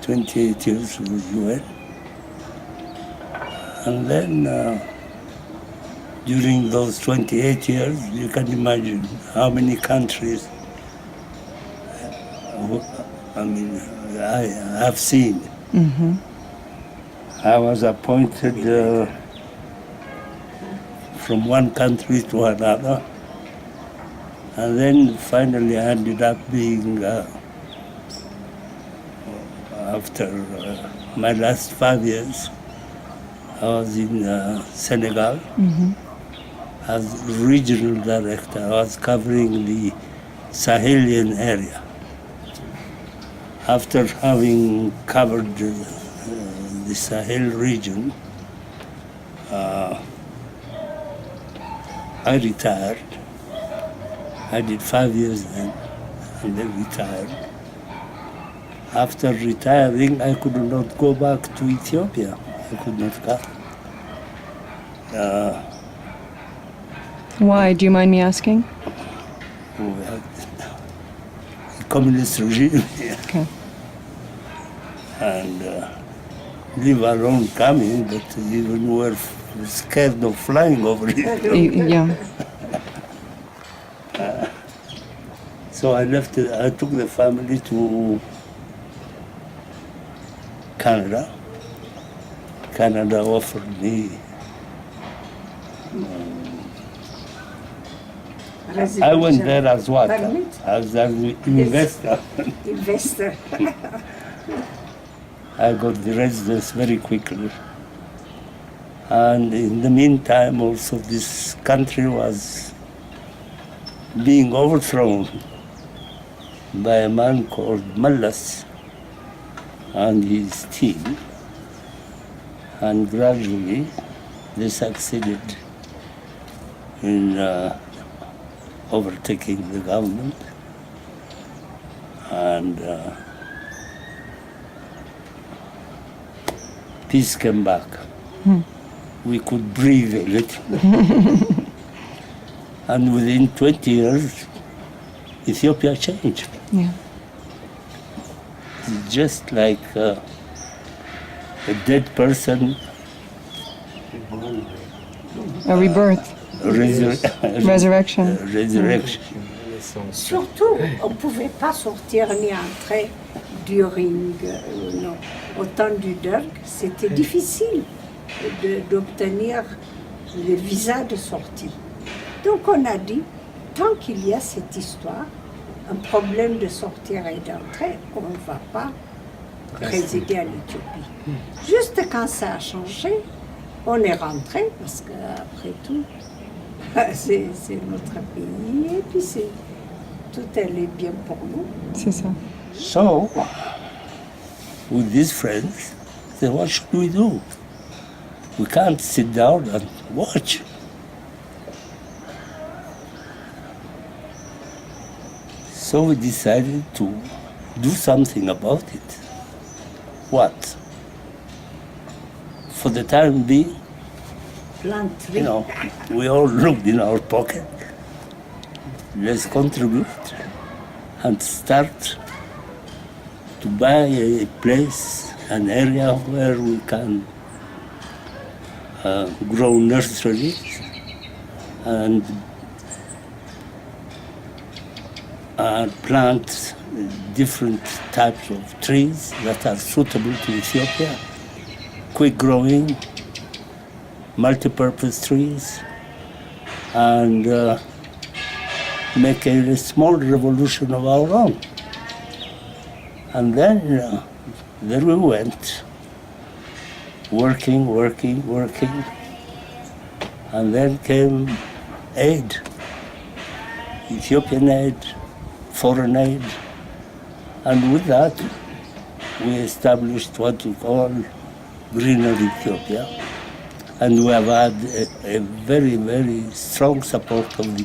28 years with the UN. And then during those 28 years, you can imagine how many countries I have seen. Mm-hmm. I was appointed from one country to another, and then finally I ended up being, after my last 5 years, I was in Senegal as regional director. I was covering the Sahelian area. After having covered the Sahel region, I retired. I did 5 years then, and then retired. After retiring, I could not go back to Ethiopia. I could not come. Why? Do you mind me asking? We had a communist regime here. Okay. And leave alone coming, but even we were scared of flying over it. Yeah. So I left. I took the family to Canada. Canada offered me. I went there as what? As an investor. Investor. I got the residence very quickly. And in the meantime, also this country was being overthrown by a man called Mallas and his team. And gradually, they succeeded in overtaking the government. And peace came back. We could breathe a little. And within 20 years, Ethiopia changed. Yeah. It's just like a dead person. A rebirth. Resurrection. Resurrection. Surtout, on ne pouvait pas sortir ni entrer during, non. Au temps du Derg, c'était difficile d'obtenir le visa de sortie. Donc on a dit, tant qu'il y a cette histoire, un problème de sortir et d'entrer, on ne va pas résider à l'Éthiopie. Juste quand ça a changé, on est rentré, parce qu'après tout, c'est notre pays, et puis tout allait bien pour nous. C'est ça. So, with these friends, they said, what should we do? We can't sit down and watch. So we decided to do something about it. What? For the time being, you know, we all looked in our pocket. Let's contribute and start to buy a place, an area where we can grow nurseries and plant different types of trees that are suitable to Ethiopia, quick growing, multi-purpose trees, and make a small revolution of our own. And then there we went, working, and then came aid, Ethiopian aid, foreign aid, and with that we established what we call Greener Ethiopia, and we have had a very, very strong support of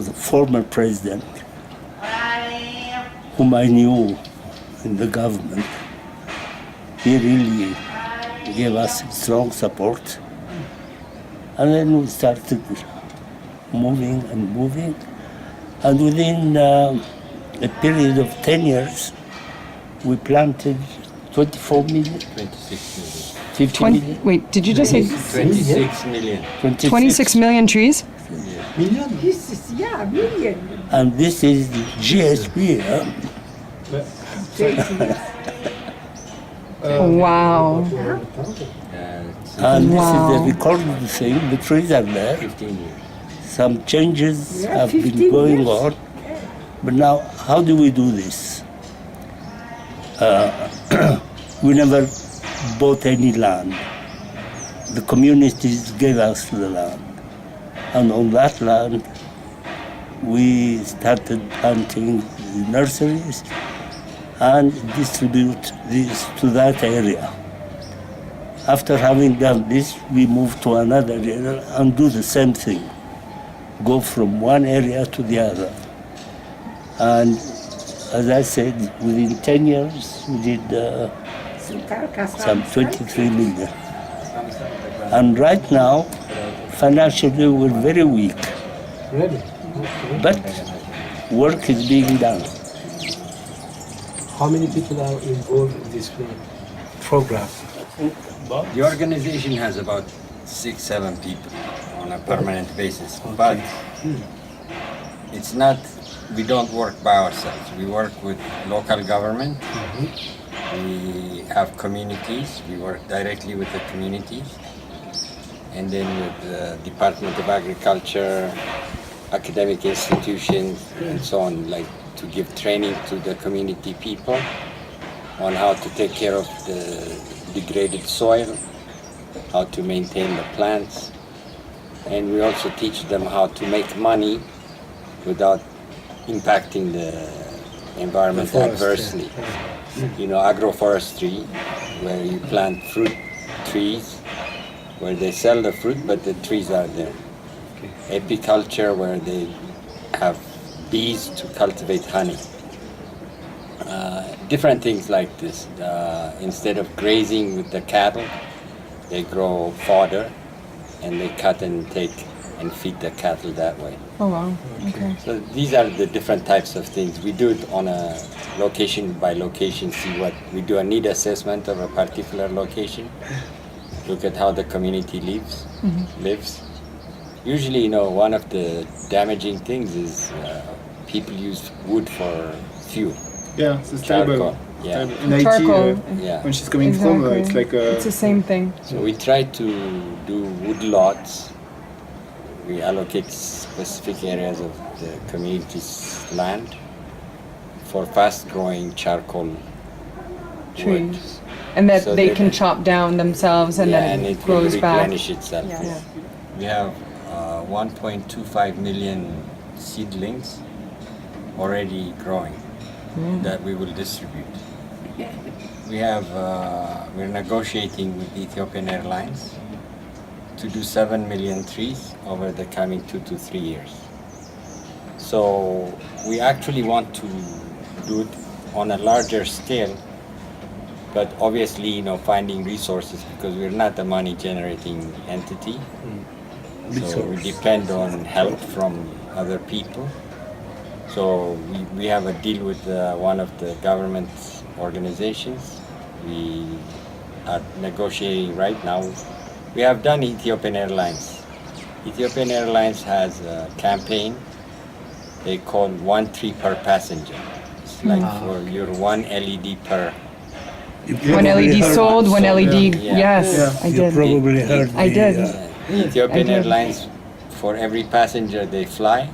the former president, whom I knew in the government. He really gave us strong support. And then we started moving, and within a period of 10 years, we planted 24 million, 26 million. 50 million, Wait, did you just say 26 million. 26 million trees? Million? This is, yeah, million. And this is the GSP. Wow. And Wow. this is the recorded thing. The trees are there. 15 years. Some changes Yeah, have been 15 going years. on. But now, how do we do this? We never bought any land. The communities gave us the land. And on that land, we started planting the nurseries and distribute this to that area. After having done this, we move to another area and do the same thing. Go from one area to the other. And as I said, within 10 years, we did some 23 million. And right now, financially, we're very weak. Really? But work is being done. How many people are involved in this program? The organization has about 6-7 people on a permanent basis, but it's not, we don't work by ourselves. We work with local government. We have communities. We work directly with the communities. And then with the Department of Agriculture, academic institutions, and so on, like to give training to the community people on how to take care of the degraded soil, how to maintain the plants, and we also teach them how to make money without impacting the environment adversely. You know, agroforestry, where you plant fruit trees, where they sell the fruit, but the trees are there. Apiculture, where they have bees to cultivate honey. Different things like this. Instead of grazing with the cattle, they grow fodder and they cut and take and feed the cattle that way. Oh, wow. Okay. So these are the different types of things. We do it on a location by location, see what, we do a need assessment of a particular location, look at how the community lives. Usually, you know, one of the damaging things is people use wood for fuel. Yeah, it's Charcoal. terrible. Yeah. In Haiti, Charcoal. Yeah. when she's coming from, Exactly. it's like It's the same thing. So we try to do wood lots. We allocate specific areas of the community's land for fast-growing charcoal wood. Trees. And that So they they- can chop down themselves and Yeah, then and it it will grows back. replenish itself. Yeah. Yeah. We have 1.25 million seedlings already growing that we will distribute. We have, we're negotiating with Ethiopian Airlines to do 7 million trees over the coming 2 to 3 years. So we actually want to do it on a larger scale, but obviously, you know, finding resources, because we're not a money generating entity. So we depend on help from other people. So we have a deal with one of the government organizations. We are negotiating right now. We have done Ethiopian Airlines. Ethiopian Airlines has a campaign they call 1 tree per passenger. It's like for your 1 LED per. One LED sold, one LED. Yeah. Yes, Yeah. I You did. probably heard I the, did. Ethiopian I did. Airlines, for every passenger they fly,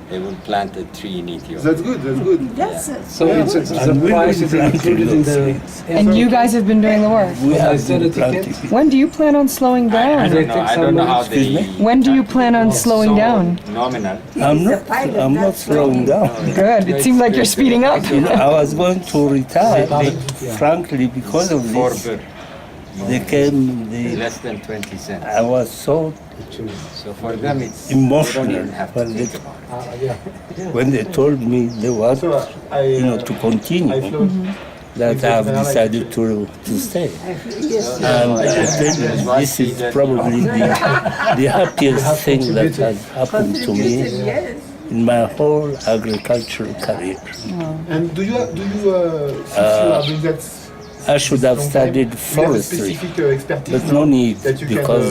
they will plant a tree in Ethiopia. that's good. That's good. That's So it's And the we price will is plant included in those the. things. And you guys have been doing the work. We Well, have is that been a ticket? planting. When do you plan on slowing I down? don't know. I don't know how they. Excuse me? When do you plan on slowing So down? Nominal. I'm not slowing down. Good. It seemed like you're speeding up. You know, I was going to retire, frankly, because of Four this. birr, They came, they, less than 20 cents. I was so So for them, it's they emotional don't even have to when they, think about it. when they told me they want, you know, to continue, that I have decided to stay. yes. And I tell you, this is probably the happiest thing that has happened to me Yes. in my whole agricultural career. And do you since you are doing that I should have studied You have a forestry, specific expertise but no need that you because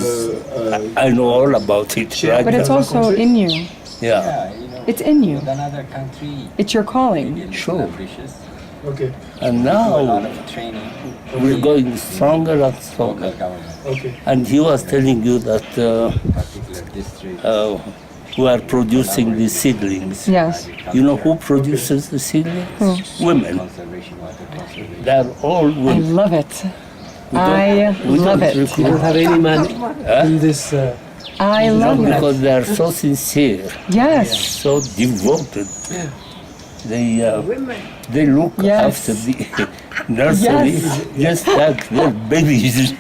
can, I know all about it. share. Right But it's now. also in you. Yeah. Yeah, you know, It's in you. with another country, It's your calling. it's Sure. ambitious. Okay, And Do a lot now of training. we're going stronger and Local stronger. government, okay. And he was telling you that particular district. we are producing the seedlings. Yes. You know who produces the seedlings? Women. Conservation, water conservation. They're all I women. love it. We I we love it. You recruit don't have any man in this. I love it. because they are so sincere, Yes. so devoted. Women. They look Yes. after the nursery Yes. just like they're babies.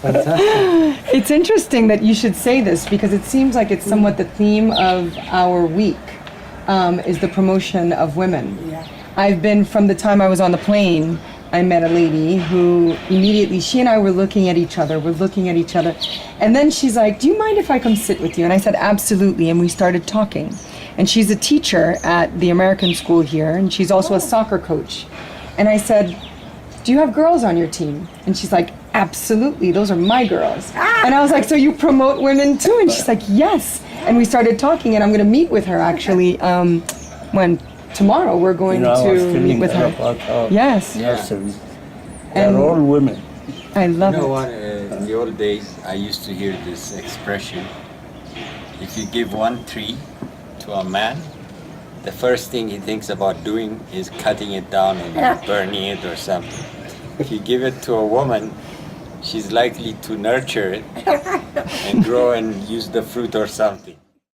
Fantastic. It's interesting that you should say this because it seems like it's somewhat the theme of our week is the promotion of women. Yeah. I've been, from the time I was on the plane, I met a lady who immediately, she and I were looking at each other, and then she's like, do you mind if I come sit with you? And I said, absolutely, and we started talking. And she's a teacher at the American school here, and she's also a soccer coach. And I said, do you have girls on your team? And she's like, absolutely, those are my girls. And I was like, so you promote women too? And she's like, yes. And we started talking, and I'm going to meet with her actually tomorrow we're going I was to telling meet with her. about our Yes. nursery. And- They're all women. I You love know it. what? In the old days, I used to hear this expression: if you give one tree to a man, the first thing he thinks about doing is cutting it down and burning it or something. If you give it to a woman, she's likely to nurture it and grow and use the fruit or something.